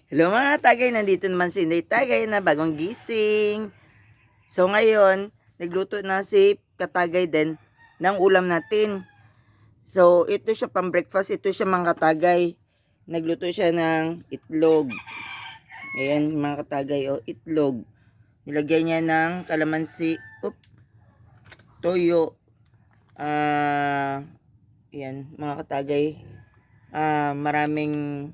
Hello mga tagay, nandito naman si Inday Tagay na bagong gising. So ngayon, nagluto na si Katagay din ng ulam natin. So ito siya pang breakfast, ito siya mga katagay. Nagluto siya ng itlog. Ayan mga katagay, oh, itlog. Nilagyan niya ng kalamansi, toyo. Ayan mga katagay. Maraming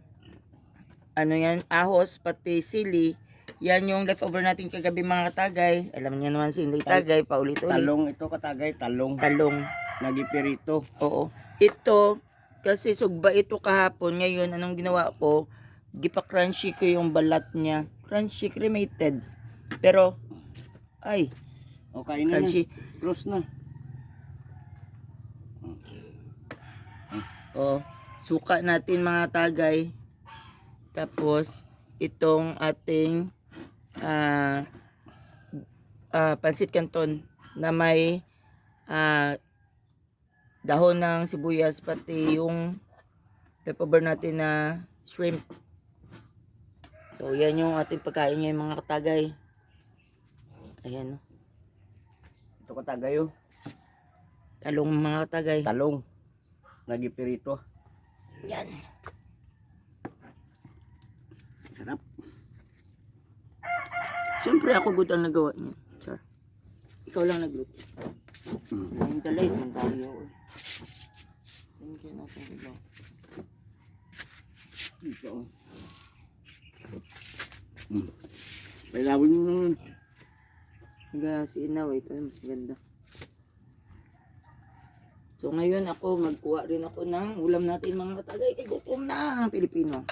ano yan, ahos, pati sili. Yan yung leftover natin kagabi mga katagay. Alam niyo naman si Inday Tagay, paulit-ulit. Talong ito katagay, talong. Talong. Nagipirito. Oo. Ito, kasi sugba ito kahapon. Ngayon, anong ginawa ko? Gipa-crunchy ko yung balat niya. Crunchy, cremated. Pero, ay, Okay na crunchy. na. Close na. Oh, suka natin mga tagay. Tapos, itong ating pansit canton na may dahon ng sibuyas, pati yung leftover natin na shrimp. So, yan yung ating pagkain ngayon mga katagay. Ayan. Ito katagay oh. Talong mga katagay. Talong. Nagipirito. Yan. Sarap. Siyempre ako good ang nagawa niya. Char. Ikaw lang nagluto. Yung dalay ng tayo. Thank you na ito. Ito oh. Kailangan mo naman. Si Inaw, ito mas ganda. So ngayon ako magkuha rin ako ng ulam natin mga katagay. Kay gutom na ang Pilipino.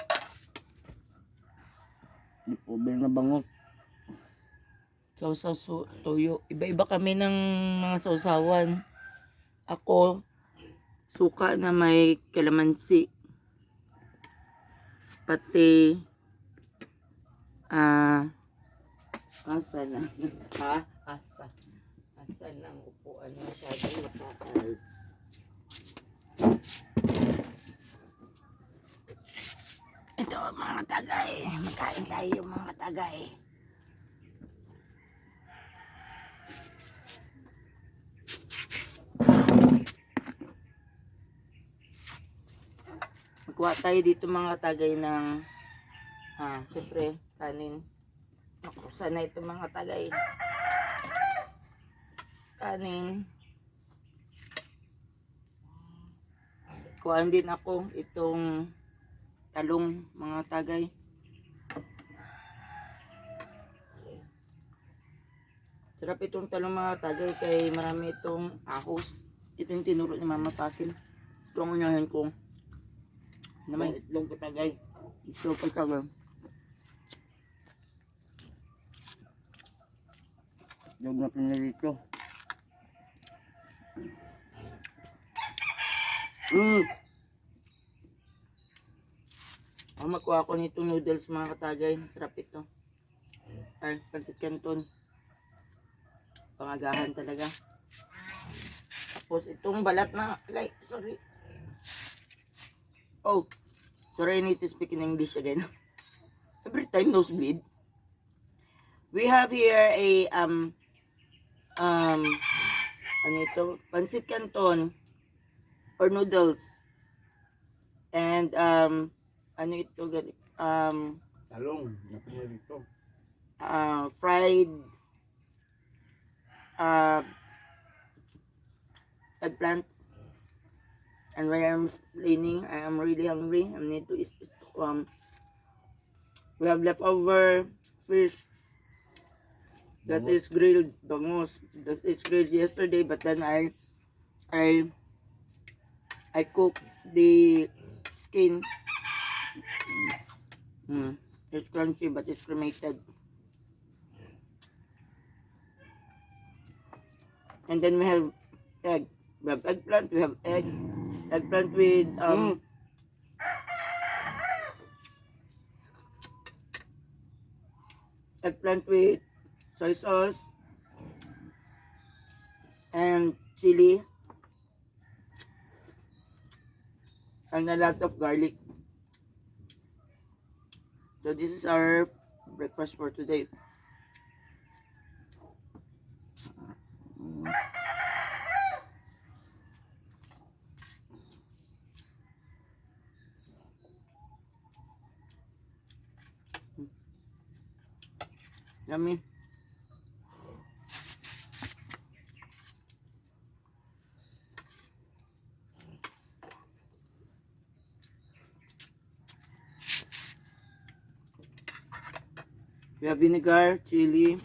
Over na bango. Sausaw toyo. Iba-iba kami ng mga sausawan. Ako, suka na may kalamansi. Pati, asa na. Asa. Asa na ang upuan masyadong mataas. Ito mga tagay. Magkain tayo mga tagay. Magkuha tayo dito mga tagay ng syempre kanin. Nakusa na ito mga tagay. Kanin. Kuhaan din ako itong talong mga tagay. Sarap itong talong mga tagay kay marami itong ahos. Ito yung tinuro ni mama sa akin. Ito ang unahin ko. Na may itlog katagay. Ito pagkagay. Itlog na pinirito. Makuha ko nitong noodles mga katagay. Sarap ito. Ay, pansit canton. Pangagahan talaga. Tapos itong balat na katagay. Sorry. Oh, sorry, I need to speak in English again. Every time nosebleed. We have here a ano ito? Pansit canton or noodles. And ano ito Talong na pinirito. fried eggplant. And when I'm cleaning, I am really hungry. I need to eat. We have leftover fish that is grilled, bangus. That is grilled yesterday, but then I cooked the skin. It's crunchy, but it's cremated. And then we have egg. We have eggplant. We have egg. Eggplant with eggplant with soy sauce and chili and a lot of garlic. So this is our breakfast for today. Yummy. We have vinegar, chili,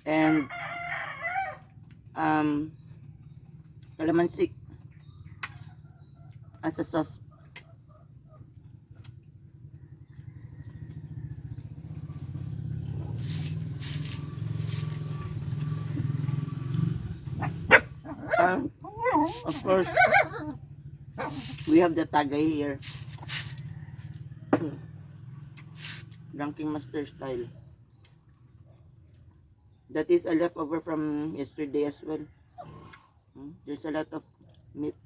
and calamansi as a sauce. And of course, we have the tagay here. Drunken master style. That is a leftover from yesterday as well. There's a lot of meat.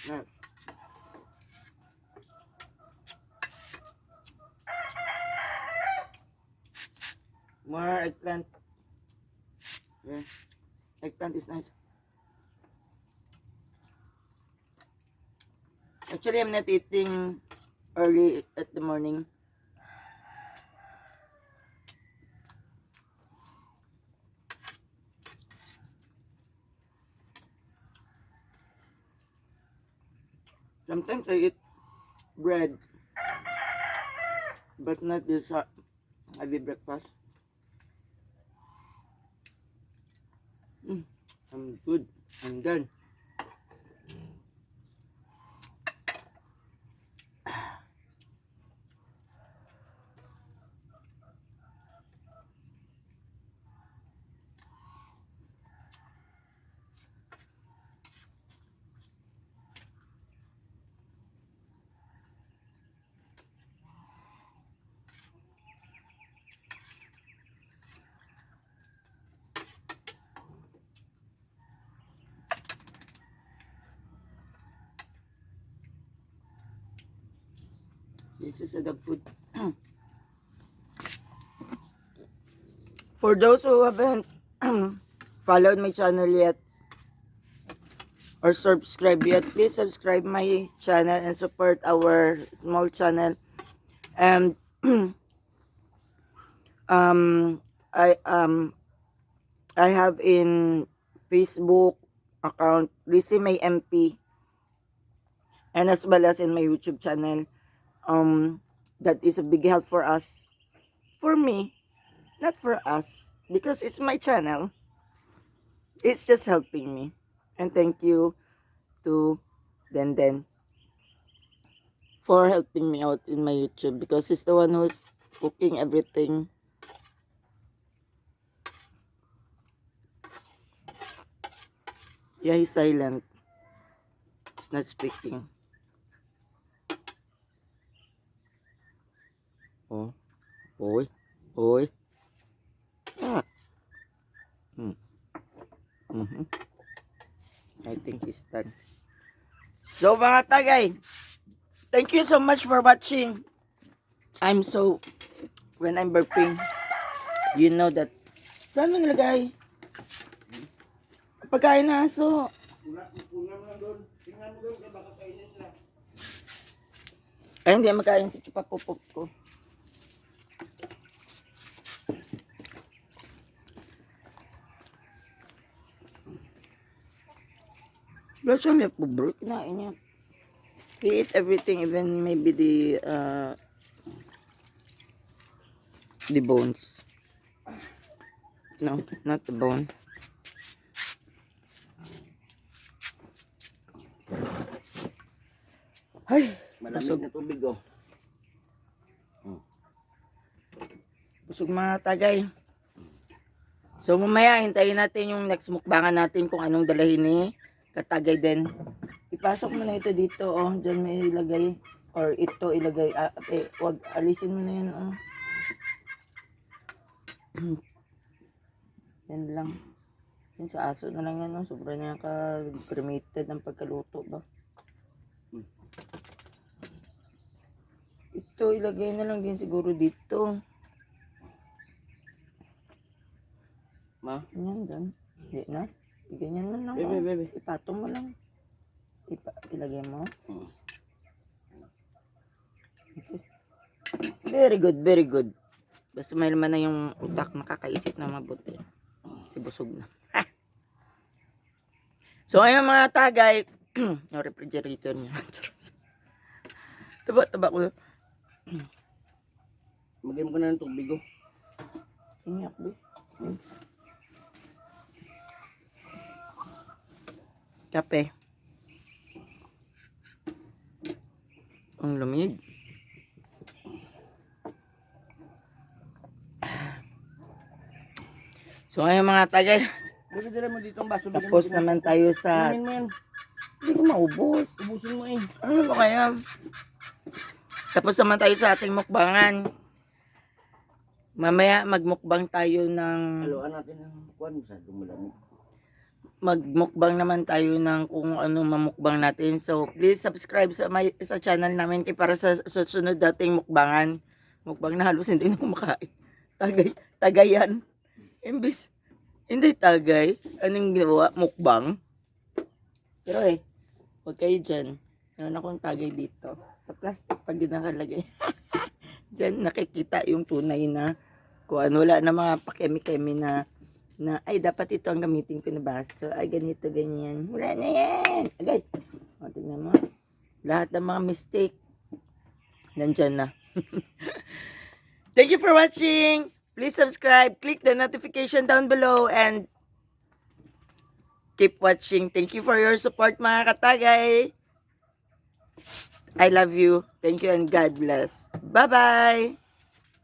Yeah. More eggplant. Yeah. Eggplant is nice. Actually, I'm not eating early at the morning. Sometimes I eat bread, but not this heavy breakfast. I'm good. I'm done. This is a dog food. For those who haven't followed my channel yet or subscribed yet, please subscribe my channel and support our small channel. And um I um I have in Facebook account Lizzie May MP, and as well as in my YouTube channel. That is a big help for us. For me, not for us, because it's my channel. It's just helping me. And thank you to Den for helping me out in my YouTube, because he's the one who's cooking everything. Yeah, he's silent. He's not speaking. Oh, oy, oy. Ah. Mm-hmm. I think he's done. So mga tagay, thank you so much for watching. When I'm burping, you know that. Saan mo nilagay? Pagkain na aso. Ay, hindi makain si Chupapupop ko. Wala siyang leftover. Kinain niya. He eat everything, even maybe the bones. No, not the bone. Ay, Malamig na tubig oh. busog mga tagay. So mamaya hintayin natin yung next mukbangan natin kung anong dalahin ni katagay din. Ipasok mo na ito dito, oh. Diyan may ilagay. Or ito ilagay. Wag, alisin mo na yan, oh. Yan lang. Yan sa aso na lang yan, oh. Sobrang niya ka-cremated ng pagkaluto ba. Ito, ilagay na lang din siguro dito. Ma? Yan, dyan. Hindi na. Ganyan mo lang. Bebe, Oh. bebe. Ipatong mo lang. Ilagay mo. Okay. Very good, very good. Basta may laman na yung utak, nakakaisip na mabuti. Ibusog na. Ha! So, ayun mga tagay. Yung refrigerator niya. Taba ko. Magyan mo ka na ng tubig, oh. Inyak, be. Thanks. Kape. Ang lamig. So ngayon mga tagay, Bebe, dala mo dito ang baso. Bebe, tapos naman tayo sa... Inumin mo yan. Hindi ko maubos. Ubusin mo eh. Ano ba kaya? Tapos naman tayo sa ating mukbangan. Mamaya magmukbang tayo ng... Haluan natin ng kuwan. Masyadong malamig. Magmukbang naman tayo ng kung ano mamukbang natin. So please subscribe sa channel namin kay para sa susunod dating mukbangan. Mukbang na halos hindi na kumakain. Tagayan. Imbis, hindi tagay. Anong ginawa? Mukbang. Pero huwag kayo dyan. Meron akong tagay dito. Sa plastic pag nakalagay. Dyan nakikita yung tunay na kung ano, wala na mga pakemi-kemi na ay dapat ito ang gamitin ko na baso. Ay ganito, ganyan. Wala na yan. Agay. O, tingnan mo. Lahat ng mga mistake nandyan na. Thank you for watching. Please subscribe, click the notification down below, and keep watching. Thank you for your support mga katagay. I love you. Thank you and God bless. Bye-bye.